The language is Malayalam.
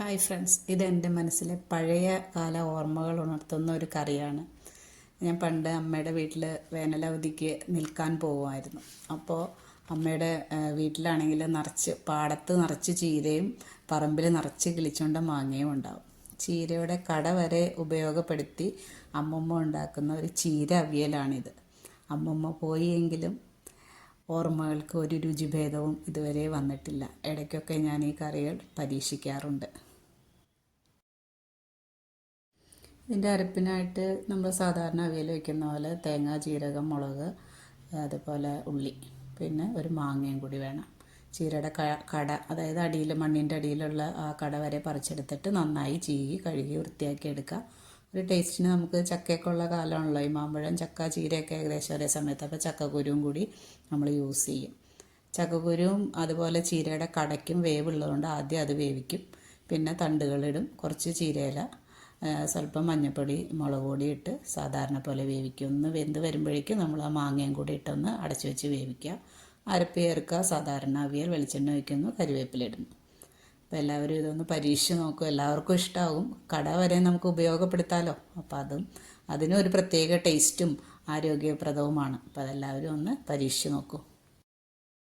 ഹായ് ഫ്രണ്ട്സ്, ഇതെൻ്റെ മനസ്സിലെ പഴയ കാല ഓർമ്മകൾ ഉണർത്തുന്ന ഒരു കറിയാണ്. ഞാൻ പണ്ട് അമ്മയുടെ വീട്ടിൽ വേനലവധിക്ക് നിൽക്കാൻ പോകുമായിരുന്നു. അപ്പോൾ അമ്മയുടെ വീട്ടിലാണെങ്കിൽ പാടത്ത് നിറച്ച് ചീരയും പറമ്പിൽ നിറച്ച് കിളിച്ചുണ്ട മാങ്ങയും ഉണ്ടാവും. ചീരയുടെ കട വരെ ഉപയോഗപ്പെടുത്തി അമ്മമ്മ ഉണ്ടാക്കുന്ന ഒരു ചീര അവിയലാണിത്. അമ്മമ്മ പോയെങ്കിലും ഓർമ്മകൾക്ക് ഒരു രുചിഭേദവും ഇതുവരെ വന്നിട്ടില്ല. ഇടയ്ക്കൊക്കെ ഞാൻ ഈ കറികൾ പരീക്ഷിക്കാറുണ്ട്. ഇതിൻ്റെ അരപ്പിനായിട്ട് നമ്മൾ സാധാരണ അവിയൽ വയ്ക്കുന്ന പോലെ തേങ്ങ, ജീരകം, മുളക്, അതുപോലെ ഉള്ളി, പിന്നെ ഒരു മാങ്ങയും കൂടി വേണം. ചീരയുടെ കട, അതായത് മണ്ണിൻ്റെ അടിയിലുള്ള ആ കട വരെ പറിച്ചെടുത്തിട്ട് നന്നായി ചീകി കഴുകി വൃത്തിയാക്കി എടുക്കുക. ഒരു ടേസ്റ്റിന് നമുക്ക് ചക്കയൊക്കെ ഉള്ള കാലമാണല്ലോ, ഈ മാമ്പഴം, ചക്ക, ചീരയൊക്കെ ഏകദേശം ഒരേ സമയത്ത്. അപ്പോൾ ചക്കക്കുരുവും കൂടി നമ്മൾ യൂസ് ചെയ്യും. ചക്കക്കുരുവും അതുപോലെ ചീരയുടെ കടയ്ക്കും വേവുള്ളതുകൊണ്ട് ആദ്യം അത് വേവിക്കും. പിന്നെ തണ്ടുകളിടും, കുറച്ച് ചീരയില, സ്വല്പം മഞ്ഞൾപ്പൊടി, മുളക് പൊടി ഇട്ട് സാധാരണ പോലെ വേവിക്കും. ഒന്ന് വെന്ത് വരുമ്പോഴേക്കും നമ്മൾ ആ മാങ്ങയും കൂടി ഇട്ടൊന്ന് അടച്ചു വെച്ച് വേവിക്കുക. അരപ്പ് ചേർക്കുക, സാധാരണ അവിയൽ, വെളിച്ചെണ്ണ ഒഴിക്കുന്നു, കരിവേപ്പില ഇടുന്നു. അപ്പോൾ എല്ലാവരും ഇതൊന്ന് പരീക്ഷിച്ച് നോക്കും. എല്ലാവർക്കും ഇഷ്ടമാകും. കട വരെ നമുക്ക് ഉപയോഗപ്പെടുത്താമല്ലോ. അപ്പോൾ അതിനൊരു പ്രത്യേക ടേസ്റ്റും ആരോഗ്യപ്രദവുമാണ്. അപ്പോൾ അതെല്ലാവരും ഒന്ന് പരീക്ഷിച്ച് നോക്കൂ.